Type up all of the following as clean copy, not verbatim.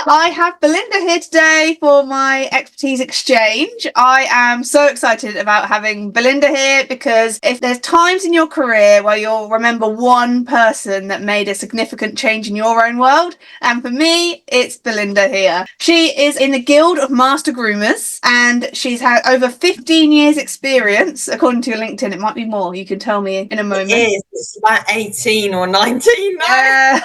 I have Belinda here today for my expertise exchange. I am so excited about having Belinda here because if there's times in your career where you'll remember one person that made a significant change in your own world, and for me, it's Belinda here. She is in the Guild of Master Groomers and she's had over 15 years experience, according to your LinkedIn. It might be more, you can tell me in a moment. It is. It's about 18 or 19 now. Yeah.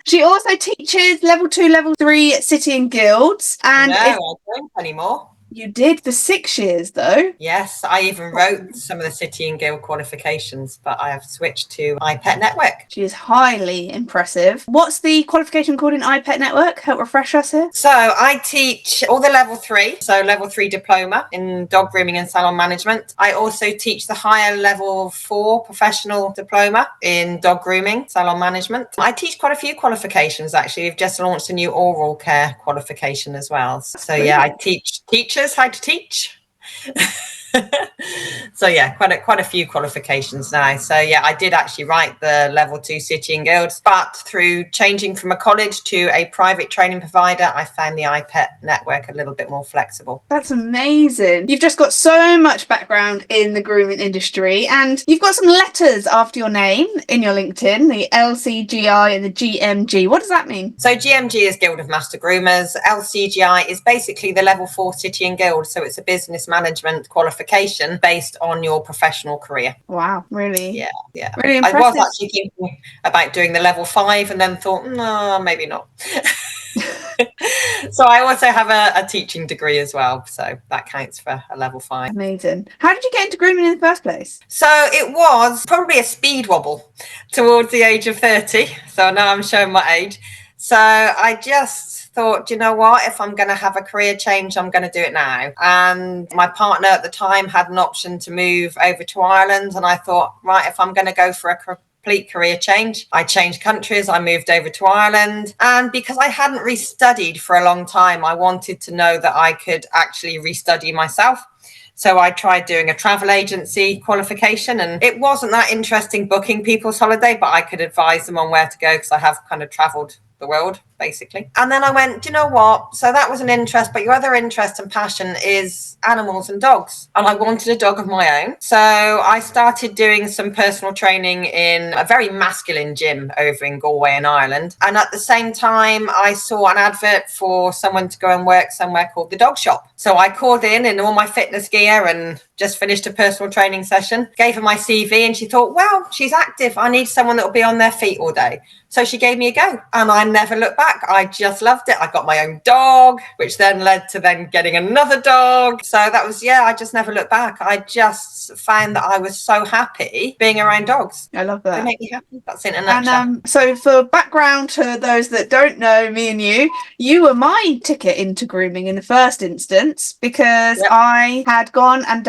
She also teaches level 2, level 3 city and guilds. And no, I don't anymore. You did for 6 years, though. Yes, I even wrote some of the city and guild qualifications, but I have switched to iPet Network. She is highly impressive. What's the qualification called in iPet Network? Help refresh us here. So I teach all the level 3, so level 3 diploma in dog grooming and salon management. I also teach the higher level 4 professional diploma in dog grooming, salon management. I teach quite a few qualifications, actually. We've just launched a new oral care qualification as well. So yeah, I teach teachers how to teach. So yeah, quite a few qualifications now. So yeah, I did actually write the level 2 city and guilds, but through changing from a college to a private training provider, I found the iPet Network a little bit more flexible. That's amazing. You've just got so much background in the grooming industry, and you've got some letters after your name in your LinkedIn, the LCGI and the GMG. What does that mean? So GMG is Guild of Master Groomers. LCGI is basically the level 4 city and guild. So it's a business management qualification based on your professional career. Wow, really? Yeah. Really impressive. I was actually thinking about doing the level 5 and then thought, no, maybe not. So I also have a teaching degree as well. So that counts for a level 5. Amazing. How did you get into grooming in the first place? So it was probably a speed wobble towards the age of 30. So now I'm showing my age. So I just thought, you know what, if I'm going to have a career change, I'm going to do it now. And my partner at the time had an option to move over to Ireland. And I thought, right, if I'm going to go for a complete career change, I changed countries. I moved over to Ireland. And because I hadn't restudied for a long time, I wanted to know that I could actually restudy myself. So I tried doing a travel agency qualification, and it wasn't that interesting booking people's holiday, but I could advise them on where to go because I have kind of traveled the world, basically. And then I went, do you know what? So that was an interest, but your other interest and passion is animals and dogs. And I wanted a dog of my own. So I started doing some personal training in a very masculine gym over in Galway in Ireland. And at the same time, I saw an advert for someone to go and work somewhere called the Dog Shop. So I called in all my fitness gear and just finished a personal training session, gave her my CV, and she thought, well, she's active. I need someone that will be on their feet all day. So she gave me a go, and I never looked back. I just loved it. I got my own dog, which then led to then getting another dog. So that was, I just never looked back. I just found that I was so happy being around dogs. I love that. They make me happy. That's in a nutshell. And so for background to those that don't know me and you were my ticket into grooming in the first instance because I had gone and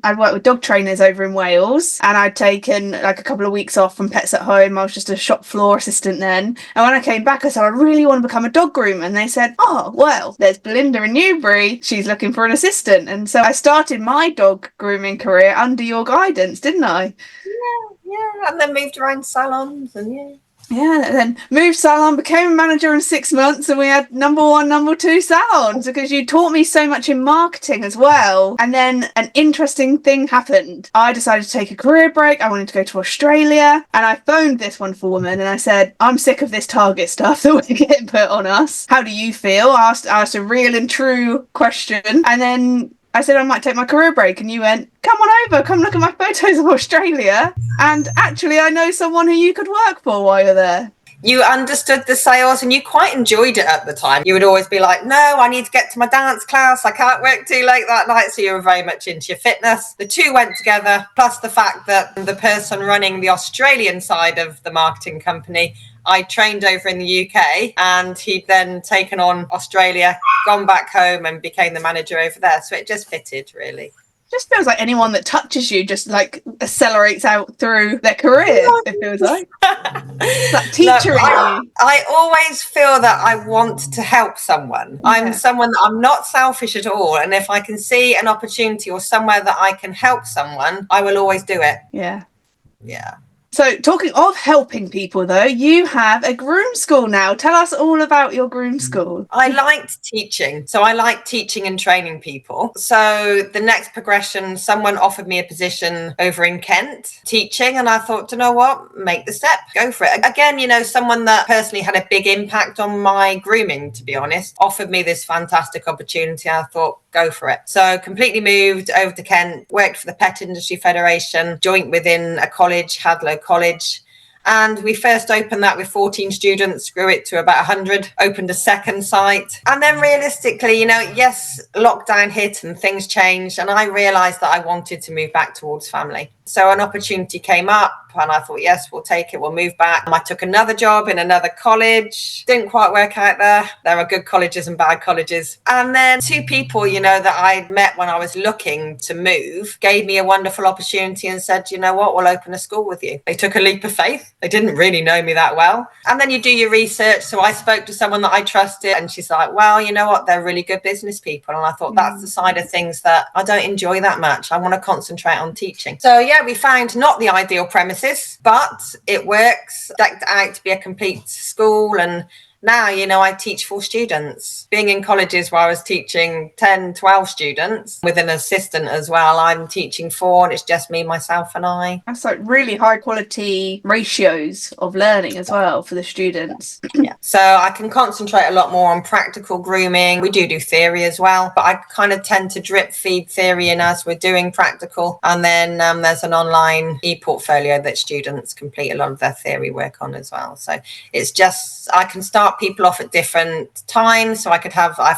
I'd worked with dog trainers over in Wales, and I'd taken like a couple of weeks off from Pets at Home. I was just a shop floor assistant then. And when I came back, I said, I really want to become a dog groomer. And they said, oh, well, there's Belinda in Newbury. She's looking for an assistant. And so I started my dog grooming career under your guidance, didn't I? Yeah. And then moved around salons and then moved salon, became a manager in 6 months, and we had number 1, number 2 salons because you taught me so much in marketing as well. And then an interesting thing happened. I decided to take a career break. I wanted to go to Australia, and I phoned this wonderful woman and I said, I'm sick of this Target stuff that we're getting put on us. How do you feel? I asked a real and true question, and then I said I might take my career break, and you went, come on over, come look at my photos of Australia. And actually, I know someone who you could work for while you're there. You understood the sales and you quite enjoyed it at the time. You would always be like, no, I need to get to my dance class. I can't work too late that night. So you were very much into your fitness. The two went together, plus the fact that the person running the Australian side of the marketing company, I trained over in the UK, and he'd then taken on Australia, gone back home and became the manager over there. So it just fitted, really. Just feels like anyone that touches you just like accelerates out through their career. It feels like that teacher in you. I always feel that I want to help someone. I'm someone that I'm not selfish at all, and if I can see an opportunity or somewhere that I can help someone, I will always do it. Yeah. So, talking of helping people, though, you have a groom school now. Tell us all about your groom school. I liked teaching. So I like teaching and training people. So the next progression, someone offered me a position over in Kent teaching. And I thought, do you know what? Make the step, go for it. Again, someone that personally had a big impact on my grooming, to be honest, offered me this fantastic opportunity. I thought, go for it. So completely moved over to Kent, worked for the Pet Industry Federation, joint within a college, Hadlow College. And we first opened that with 14 students, grew it to about 100, opened a second site. And then realistically, yes, lockdown hit and things changed. And I realized that I wanted to move back towards family. So an opportunity came up and I thought, yes, we'll take it. We'll move back. I took another job in another college. Didn't quite work out there. There are good colleges and bad colleges. And then two people, that I met when I was looking to move gave me a wonderful opportunity and said, you know what, we'll open a school with you. They took a leap of faith. They didn't really know me that well. And then you do your research. So I spoke to someone that I trusted and she's like, well, you know what, they're really good business people. And I thought that's the side of things that I don't enjoy that much. I want to concentrate on teaching. So yeah, we found not the ideal premises, but it works, decked out to be a complete school. And now, I teach 4 students. Being in colleges where I was teaching 10, 12 students with an assistant as well, I'm teaching 4 and it's just me, myself and I. That's like really high quality ratios of learning as well for the students. Yeah. So I can concentrate a lot more on practical grooming. We do theory as well, but I kind of tend to drip feed theory in as we're doing practical. And then there's an online e-portfolio that students complete a lot of their theory work on as well. So it's just, I can start people off at different times. So I've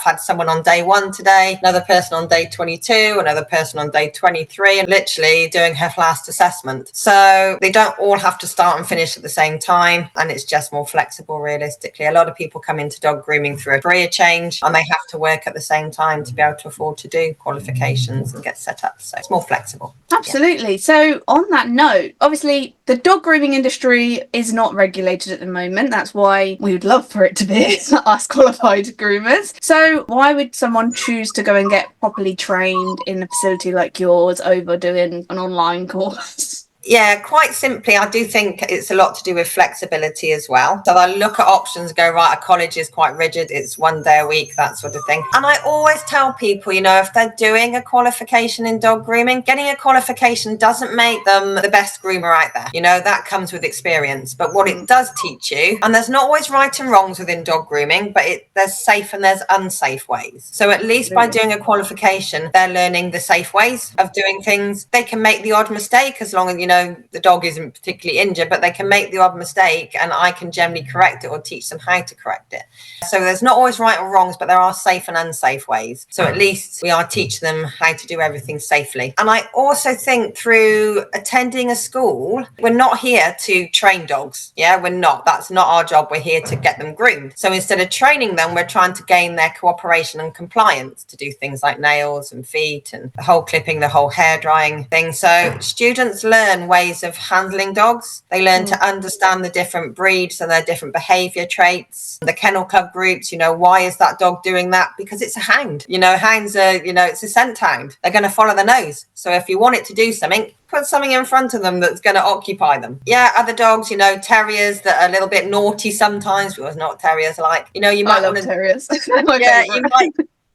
had someone on day 1 today, another person on day 22, another person on day 23, and literally doing her last assessment. So they don't all have to start and finish at the same time. And it's just more flexible, realistically. A lot of people come into dog grooming through a career change and they have to work at the same time to be able to afford to do qualifications and get set up. So it's more flexible. Absolutely. Yeah. So on that note, obviously the dog grooming industry is not regulated at the moment. That's why we would love for it to be us qualified groomers. So why would someone choose to go and get properly trained in a facility like yours over doing an online course? Yeah, quite simply, I do think it's a lot to do with flexibility as well. So I look at options, go, right, a college is quite rigid. It's 1 day a week, that sort of thing. And I always tell people, if they're doing a qualification in dog grooming, getting a qualification doesn't make them the best groomer out there. That comes with experience. But what it does teach you, and there's not always right and wrongs within dog grooming, but there's safe and there's unsafe ways. So at least by doing a qualification, they're learning the safe ways of doing things. They can make the odd mistake as long as, the dog isn't particularly injured, but they can make the odd mistake and I can generally correct it or teach them how to correct it. So there's not always right or wrongs, but there are safe and unsafe ways. So at least we are teaching them how to do everything safely. And I also think through attending a school, we're not here to train dogs. Yeah, we're not. That's not our job. We're here to get them groomed. So instead of training them, we're trying to gain their cooperation and compliance to do things like nails and feet and the whole clipping, the whole hair drying thing. So students learn ways of handling dogs. They learn to understand the different breeds and their different behavior traits. The kennel club groups, why is that dog doing that? Because it's a hound. Hounds are, it's a scent hound. They're going to follow the nose. So if you want it to do something, put something in front of them that's going to occupy them. Yeah, other dogs, terriers that are a little bit naughty sometimes, because not terriers like, you might want to terriers. Yeah,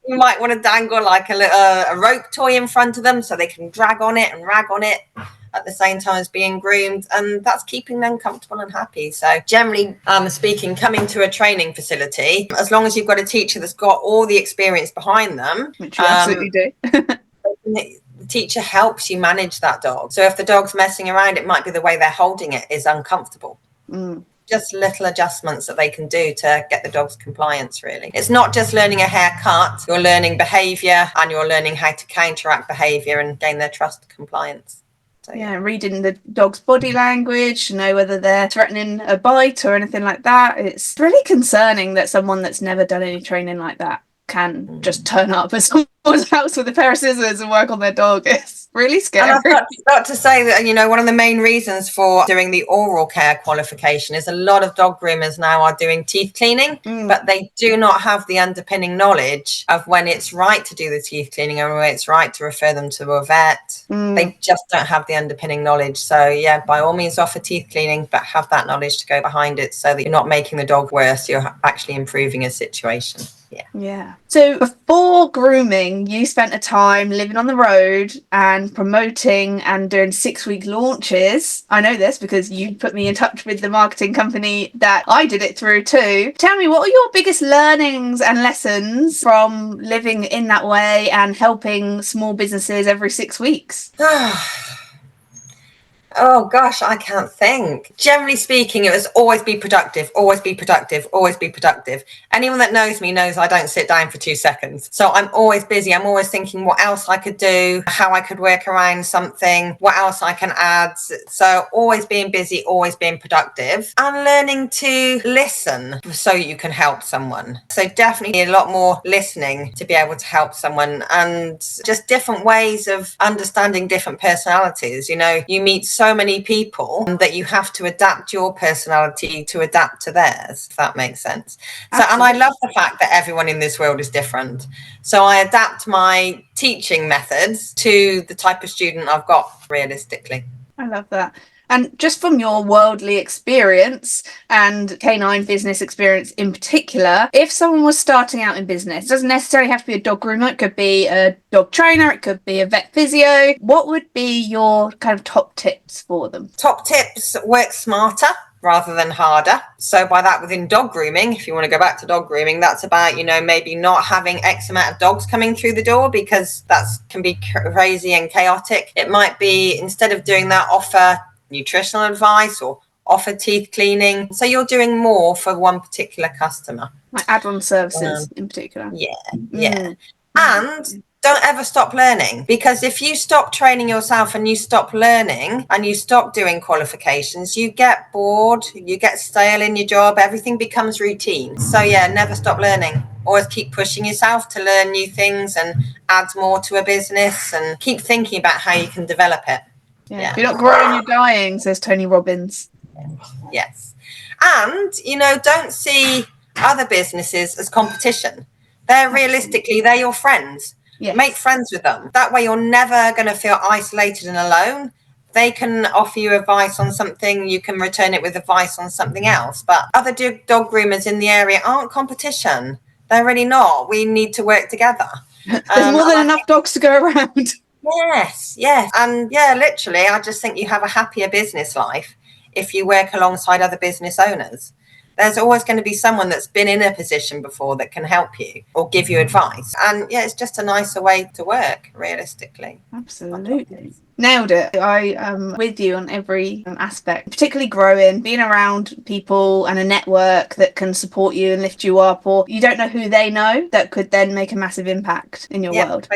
you might want to dangle like a rope toy in front of them so they can drag on it and rag on it at the same time as being groomed, and that's keeping them comfortable and happy. So generally speaking, coming to a training facility, as long as you've got a teacher that's got all the experience behind them, which you absolutely do, the teacher helps you manage that dog. So if the dog's messing around, it might be the way they're holding it is uncomfortable. Just little adjustments that they can do to get the dog's compliance, really. It's not just learning a haircut, you're learning behavior and you're learning how to counteract behavior and gain their trust and compliance. So, yeah, reading the dog's body language to know whether they're threatening a bite or anything like that. It's really concerning that someone that's never done any training like that can just turn up at someone's house with a pair of scissors and work on their dog. It's really scary. And I've got to say that, one of the main reasons for doing the oral care qualification is a lot of dog groomers now are doing teeth cleaning, but they do not have the underpinning knowledge of when it's right to do the teeth cleaning and when it's right to refer them to a vet. They just don't have the underpinning knowledge. So, yeah, by all means, offer teeth cleaning, but have that knowledge to go behind it so that you're not making the dog worse. You're actually improving a situation. Yeah. So before grooming, you spent a time living on the road and promoting and doing 6-week launches. I know this because you put me in touch with the marketing company that I did it through too. Tell me, what were your biggest learnings and lessons from living in that way and helping small businesses every 6 weeks? Oh gosh, I can't think. Generally speaking, it was always be productive, always be productive, always be productive. Anyone that knows me knows I don't sit down for 2 seconds. So I'm always busy. I'm always thinking what else I could do, how I could work around something, what else I can add. So always being busy, always being productive, and learning to listen so you can help someone. So definitely a lot more listening to be able to help someone, and just different ways of understanding different personalities. You meet so many people that you have to adapt your personality to adapt to theirs, if that makes sense. So, and I love the fact that everyone in this world is different. So I adapt my teaching methods to the type of student I've got, realistically. I love that. And just from your worldly experience and canine business experience in particular, if someone was starting out in business, it doesn't necessarily have to be a dog groomer, it could be a dog trainer, it could be a vet physio. What would be your kind of top tips for them? Top tips: work smarter rather than harder. So by that, within dog grooming, if you want to go back to dog grooming, that's about, maybe not having X amount of dogs coming through the door, because that can be crazy and chaotic. It might be, instead of doing that, offer nutritional advice or offer teeth cleaning. So you're doing more for one particular customer. Like add-on services in particular. Yeah. And don't ever stop learning, because if you stop training yourself and you stop learning and you stop doing qualifications, you get bored, you get stale in your job, everything becomes routine. So never stop learning. Always keep pushing yourself to learn new things and add more to a business, and keep thinking about how you can develop it. Yeah. If you're not growing, you're dying, says Tony Robbins. Yes. And, don't see other businesses as competition. They're your friends. Yes. Make friends with them. That way you're never going to feel isolated and alone. They can offer you advice on something, you can return it with advice on something else. But other dog groomers in the area aren't competition. They're really not. We need to work together. There's more than enough dogs to go around. Yes. And literally, I just think you have a happier business life if you work alongside other business owners. There's always going to be someone that's been in a position before that can help you or give you advice. And it's just a nicer way to work, realistically. Absolutely. Nailed it. I am with you on every aspect, particularly growing, being around people and a network that can support you and lift you up, or you don't know who they know that could then make a massive impact in your world.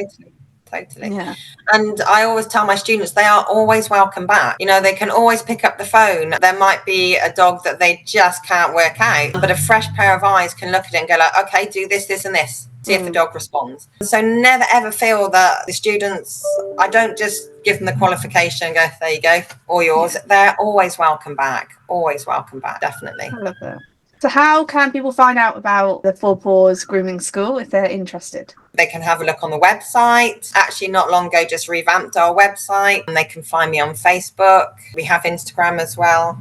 Totally. Yeah. And I always tell my students they are always welcome back. They can always pick up the phone. There might be a dog that they just can't work out, but a fresh pair of eyes can look at it and go like, okay, do this, this and this. See if the dog responds. So never ever feel that the students, I don't just give them the qualification and go, there you go, all yours. They're always welcome back. Always welcome back, definitely. I love that. So how can people find out about the Four Paws Grooming School if they're interested? They can have a look on the website. Actually, not long ago, just revamped our website, and they can find me on Facebook. We have Instagram as well.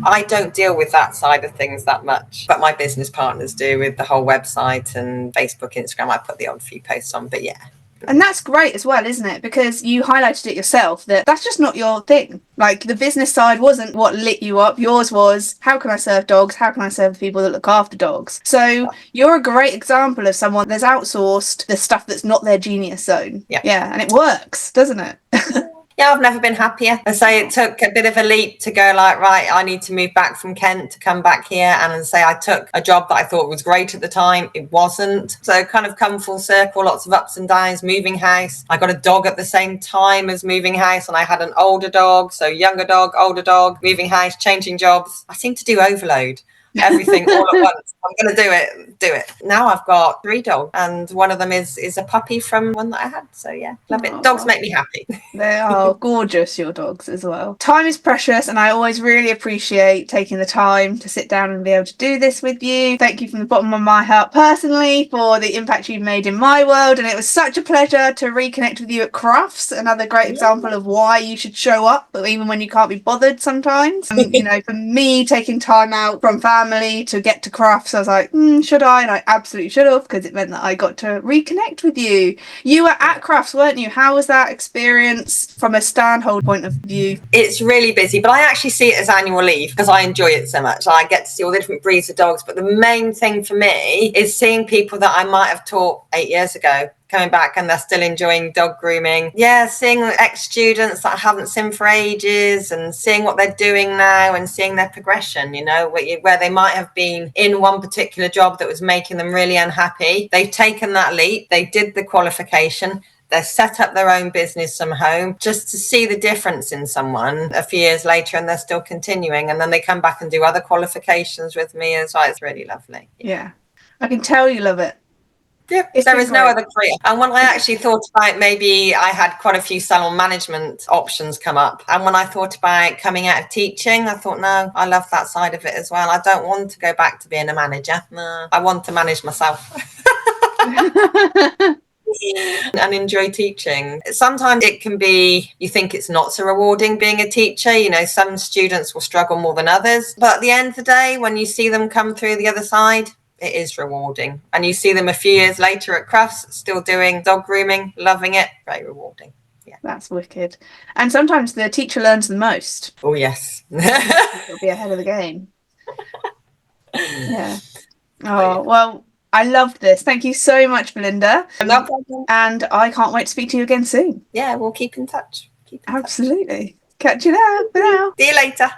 I don't deal with that side of things that much, but my business partners do with the whole website and Facebook, Instagram. I put the odd few posts on, but yeah. And that's great as well, isn't it? Because you highlighted it yourself that that's just not your thing. Like the business side wasn't what lit you up. Yours was, how can I serve dogs? How can I serve the people that look after dogs? So you're a great example of someone that's outsourced the stuff that's not their genius zone. Yeah. And it works, doesn't it? Yeah, I've never been happier. I say it took a bit of a leap to go like, right, I need to move back from Kent to come back here. And I say I took a job that I thought was great at the time. It wasn't. So kind of come full circle, lots of ups and downs, moving house. I got a dog at the same time as moving house, and I had an older dog. So younger dog, older dog, moving house, changing jobs. I seem to do overload. Everything all at once. I'm going to do it. Now I've got 3 dogs, and one of them is a puppy from one that I had. So yeah, love it. Dogs make me happy. They are gorgeous, your dogs, as well. Time is precious, and I always really appreciate taking the time to sit down and be able to do this with you. Thank you from the bottom of my heart personally for the impact you've made in my world, and it was such a pleasure to reconnect with you at Crufts. Another great example of why you should show up, even when you can't be bothered sometimes. You know, for me, taking time out from family to get to Crufts, I was like, should I? And I absolutely should have, because it meant that I got to reconnect with you. You were at Crufts, weren't you? How was that experience from a Stanhold point of view? It's really busy, but I actually see it as annual leave because I enjoy it so much. I get to see all the different breeds of dogs. But the main thing for me is seeing people that I might have taught 8 years ago coming back and they're still enjoying dog grooming. Yeah, seeing ex-students that I haven't seen for ages and seeing what they're doing now and seeing their progression, you know, where they might have been in one particular job that was making them really unhappy. They've taken that leap. They did the qualification. They set up their own business from home. Just to see the difference in someone a few years later and they're still continuing, and then they come back and do other qualifications with me as well. It's really lovely. Yeah. I can tell you love it. Yeah, there is no other career. And when I actually thought about, maybe I had quite a few salon management options come up. And when I thought about coming out of teaching, I thought, no, I love that side of it as well. I don't want to go back to being a manager. No, I want to manage myself. And enjoy teaching. Sometimes it can be, you think it's not so rewarding being a teacher. You know, some students will struggle more than others. But at the end of the day, when you see them come through the other side, it is rewarding. And you see them a few years later at Crufts, still doing dog grooming, loving it. Very rewarding. Yeah. That's wicked. And sometimes the teacher learns the most. Oh, yes. It'll be ahead of the game. Yeah. Oh, well, I loved this. Thank you so much, Belinda. No problem. And I can't wait to speak to you again soon. Yeah, we'll keep in touch. Absolutely. Catch you there. For now. See you later.